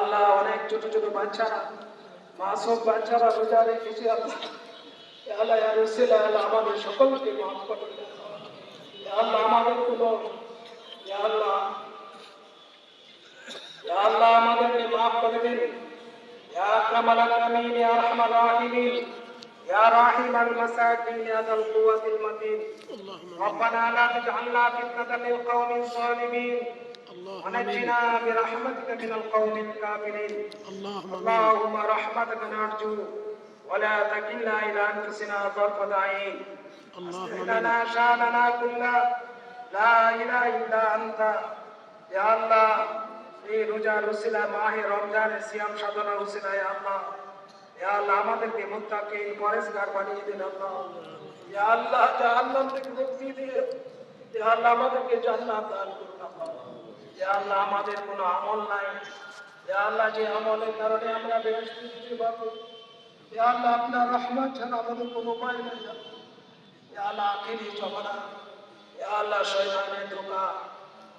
আল্লাহ অনেক ছোট ছোট বাচ্চারা মাসুম বাচ্চারা রোজা রেখেছে আল্লাহ। আল্লাহ ইয়া রাসূল আল্লাহ আমাদের সকলকে মাফ করে দেন। আল্লাহ আমাদের কোনো আল্লাহ আল্লাহ আমাদেরকে মাফ করে দিন। ইয়া আকরামাল আকরামিন ইয়া আরহামার রাহিমিন ইয়া রাহিমাল মাসাকিন ইয়া যাল কুওয়াতিল মাতিন। ربنا لا تجعلنا فتنة للقوم الظالمين ونجنا برحمتك من القوم الكافرين. اللهم رحمتك نرجو ولا تكلنا إلى أنفسنا طرفة عين. أصلح لنا شأننا كله لا إله إلا أنت. يا الله এই রোজার উসিলা মাহে রমজানের সিয়াম সাধনার উসিলা ইয়া আল্লাহ, ইয়া আল্লাহ আমাদেরকে মুত্তাকিন পরেজগার বানিয়ে দিন আল্লাহ। ইয়া আল্লাহ জাহান্নাম থেকে মুক্তি দিয়ে ইয়া আল্লাহ আমাদেরকে জান্নাত দান করুন আল্লাহ। ইয়া আল্লাহ আমাদের কোনো আমল নাই, ইয়া আল্লাহ যে আমলের কারণে আমরা বেহেশতে যেতে পারবো, ইয়া আল্লাহ আপনার রহমত ছাড়া আমাদের কোনো উপায় নেই। ইয়া আল্লাহ আখিরি জমানা, ইয়া আল্লাহ শয়তানের ধোঁকা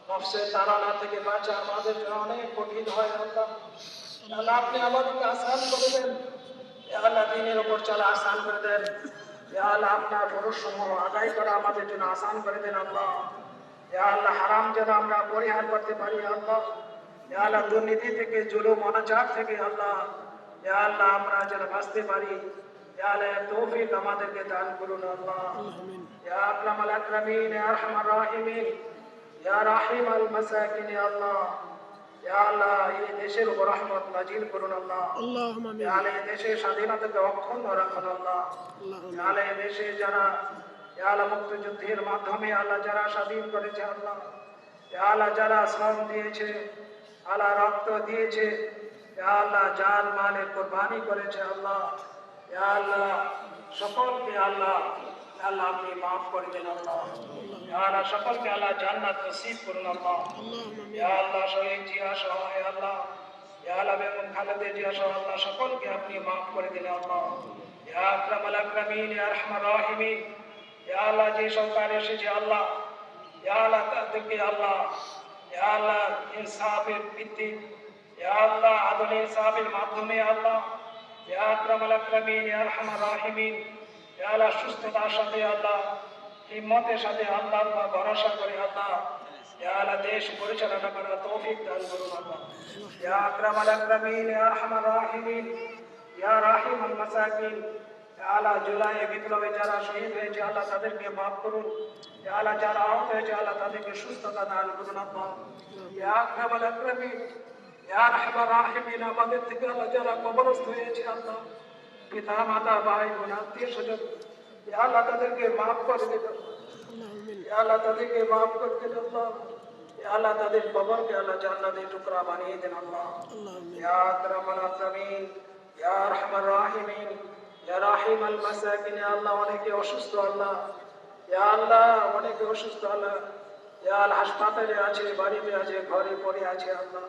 নফসের তাড়না থেকে বাঁচা আমাদের জন্য অনেক কঠিন হয় আল্লাহ। আল্লাহ আপনি আমাদেরকে আসান করে দেন। ইয়া আল্লাহ দিনের উপর চলা আসান করে দেন। ইয়া আল্লাহ আপনার ফরজসমূহ আদায় করা আমাদের জন্য আসান করে দেন আল্লাহ। ইয়া আল্লাহ হারাম যেন আমরা পরিহার করতে পারি আল্লাহ। ইয়া আল্লাহ দুর্নীতি থেকে, জুলুম অনাচার থেকে আল্লাহ ইয়া আল্লাহ আমরা যেন বাঁচতে পারি। ইয়া আল্লাহ তৌফিক আমাদেরকে দান করুন আল্লাহ। ইয়া আকরামাল আকরামিন ইয়া আরহামার রাহিমিন ইয়া রাহিমাল মাসাকিন ইয়া আল্লাহ। ইয়া আল্লাহ এই দেশের উপর রহমত নাজিল করুন আল্লাহ। ইয়া আল্লাহ এই দেশের স্বাধীনতাকে অক্ষুণ্ণ রাখুন আল্লাহ। ইয়া আল্লাহ এই দেশে যারা ইয়া আল্লাহ মুক্তিযুদ্ধের মাধ্যমে আল্লাহ যারা স্বাধীন করেছে আল্লাহ, ইয়া আল্লাহ যারা শ্রম দিয়েছে, আল্লাহ রক্ত দিয়েছে, ইয়া আল্লাহ জান মালের কুরবানি করেছে আল্লাহ, ইয়া আল্লাহ সকলকে আল্লাহ আল্লাহ আপনি মাফ করে দেন আল্লাহ। ইয়া আল্লাহ সকলকে আল্লাহ জান্নাত নসিব করুন আল্লাহ। ইয়া আল্লাহ শহীদ জিয়া সহ আল্লাহ, ইয়া আল্লাহ বেগম খালেদা জিয়া সহ আল্লাহ সকলকে আপনি মাফ করে দিন আল্লাহ। ইয়া আকরামাল আকরামিন ইয়া আরহামার রাহিমিন ইয়া আল্লাহ যে সরকার এসেছে আল্লাহ, ইয়া আল্লাহ তাদেরকে আল্লাহ ইয়া আল্লাহ ইনসাফের ভিত্তিক ইয়া আল্লাহ আদল ইনসাফের মাধ্যমে আল্লাহ ইয়া আকরামাল আকরামিন ইয়া আরহামার রাহিমিন ইয়া আল্লাহ সুস্থতার সাথে আল্লাহ হিম্মতের সাথে আল্লাহর উপর ভরসা করে আল্লাহ ইয়া আল্লাহ দেশ পরিচালনা করার তৌফিক দান করুন আল্লাহ। ইয়া আকরামাল আকরামিন ইয়া আরহামার রাহিমিন ইয়া রাহিমাল মাসাকিন ইয়া আল্লাহ জুলাই বিপ্লবে যারা শহীদ হয়েছে আল্লাহ তাদেরকে মাফ করুন। ইয়া আল্লাহ যারা আহত হয়েছে আল্লাহ তাদেরকে সুস্থতা দান করুন আল্লাহ। ইয়া আকরামাল আকরামিন ইয়া আরহামার রাহিমিন আমাদের থেকে আল্লাহ যারা কবরস্থ হয়েছে আল্লাহ, পিতা মাতা ভাই বোন আত্মীয় স্বজন, ইয়া আল্লাহ তাদেরকে মাফ করে দিন ইয়া আল্লাহ তাদেরকে মাফ করে দিন আল্লাহ। ইয়া আল্লাহ তাদের কবরকে আল্লাহ জান্নাতের টুকরা বানিয়ে দেন আল্লাহ। ইয়া আকরামাল আকরামিন ইয়া আরহামার রাহিমিন ইয়া রাহিমাল মাসাকিন ইয়া আল্লাহ অনেকে অসুস্থ আল্লাহ, ইয়া আল্লাহ অনেকে অসুস্থ আল্লাহ, ইয়া আল্লাহ হাসপাতালে আছে, বাড়িতে আছে, ঘরে পড়ে আছে আল্লাহ,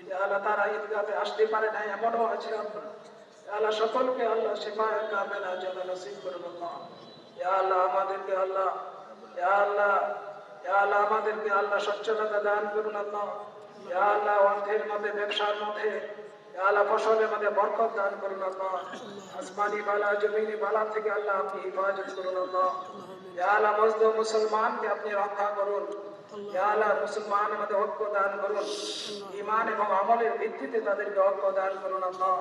ইয়া আল্লাহ তারা ঈদগাহে আসতে পারে না এমনও আছে আল্লাহ। ইয়া আল্লাহ সকলকে আল্লাহ শিফায়ে কামিলা যেন নসিব করুন আল্লাহ। ইয়া আল্লাহ আমাদেরকে আল্লাহ ইয়া আল্লাহ ইয়া আল্লাহ আমাদেরকে আল্লাহ সচ্ছলতা দান করুন আল্লাহ। ইয়া আল্লাহ অর্থের মধ্যে, ব্যবসার মধ্যে, ইয়া আল্লাহ ফসলের মধ্যে বরকত দান করুন আল্লাহ। আসমানি বালা জমিনি বালা থেকে আল্লাহ আপনি হিফাজত করুন আল্লাহ। ইয়া আল্লাহ মজলুম মুসলমানকে আপনি রক্ষা করুন। ইয়া আল্লাহ মুসলমানের মধ্যে ঐক্য দান করুন। ঈমান এবং আমলের ভিত্তিতে তাদেরকে ঐক্য দান করুন আল্লাহ।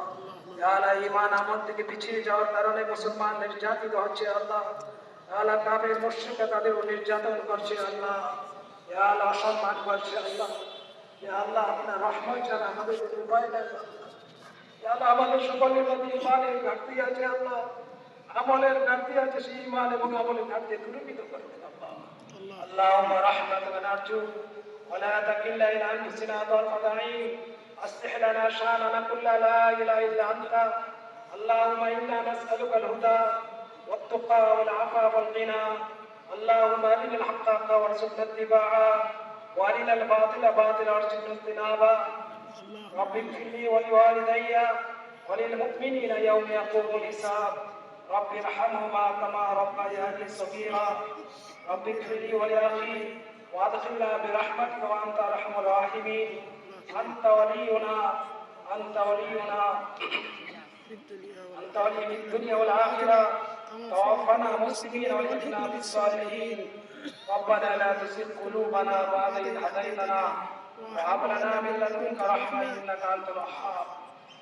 ইয়া আল্লাহ ঈমান আমল থেকে পিছিয়ে যাওয়ার কারণে মুসলমান নির্যাতিত হচ্ছে আল্লাহ। ইয়া আল্লাহ কাফের মুশরিকরা তাদের নির্যাতন করছে আল্লাহ। ইয়া আল্লাহ অসম্মান করছে আল্লাহ। ইয়া আল্লাহ আপনার রহমত ছাড়া আমাদের কোনো উপায় নেই। ইয়া আল্লাহ আমাদের সকলের মধ্যে ঈমানের ঘাটতি আছে আল্লাহ, আমলের ঘাটতি আছে, সেই ঈমান এবং আমলের ঘাটতি দূরীভূত করে দেন আল্লাহ। اللهم رحمتك نرجو ولا تكلنا الى انفسنا طرفة عين. اصلح لنا شاننا كله لا اله الا انت. اللهم انا نسالك الهدى والتقى والعفاف والغنى. اللهم ارنا الحق حقا وارزقنا اتباعه وارنا الباطل باطلا وارزقنا اجتنابه. رب اغفر لي ولوالدي وللمؤمنين يوم يقوم الحساب. رب ارحمهما كما ربياني صغيرا. رب اغفر لي ولأخي وادخلنا برحمتك وأنت أرحم الراحمين. أنت ولينا أنت ولينا أنت ولي في الدنيا والآخرة توفنا مسلمين والحقنا بالصالحين ربنا لا تزغ قلوبنا بعد إذ هديتنا وهب لنا من لدنك رحمة إنك أنت الوهاب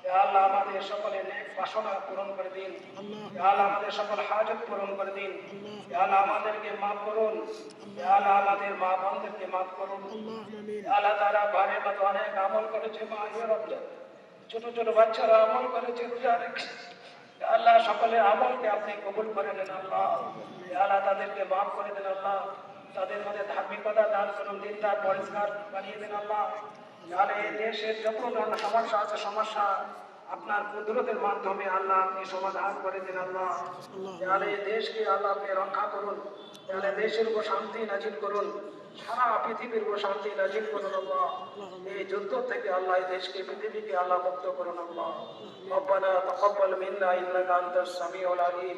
يا الله আমাদের সকলের নেক বাসনা পূরণ করে দিন ইয়া আল্লাহ আমাদের সকল হাজত পূরণ করে দিন ইয়া আল্লাহ আমাদেরকে maaf করুন ইয়া আল্লাহ আমাদের মা বোনদেরকে maaf করুন ইয়া আল্লাহ তাআলা ঘরের মধ্যে অনেক আমল করেছে মাহে রমজান ছোট ছোট বাচ্চারা আমল করেছে রোজা রেখে ইয়া আল্লাহ সকলের আমলকে আপনি কবুল করে নেন আল্লাহ ইয়া আল্লাহ তাদেরকে maaf করে দেন আল্লাহ তাদের মধ্যে ধার্মিকতা দান করুন দিনদার পরিষ্কার বানিয়ে দেন আল্লাহ যারা এই দেশের যত ধরনের সমস্যা আছে সমস্যা আপনার কুদরতের মাধ্যমে আল্লাহ আপনি সমাধান করে দিন আল্লাহ যারা এই দেশকে আল্লাহ আপনি রক্ষা করুন যারা দেশের উপর শান্তি নাজিল করুন সারা পৃথিবীর উপর শান্তি নাজিল করুন আল্লাহ এই যুদ্ধ থেকে আল্লাহ এই দেশকে পৃথিবীকে আল্লাহ মুক্ত করুন আল্লাহ ربنا تقبل منا انك انت السميع العليم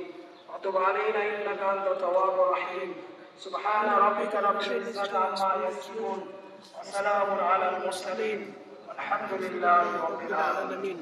وتب علينا انك انت التواب الرحيم سبحان ربك رب العزة عما يصفون وسلام على المرسلين والحمد لله رب العالمين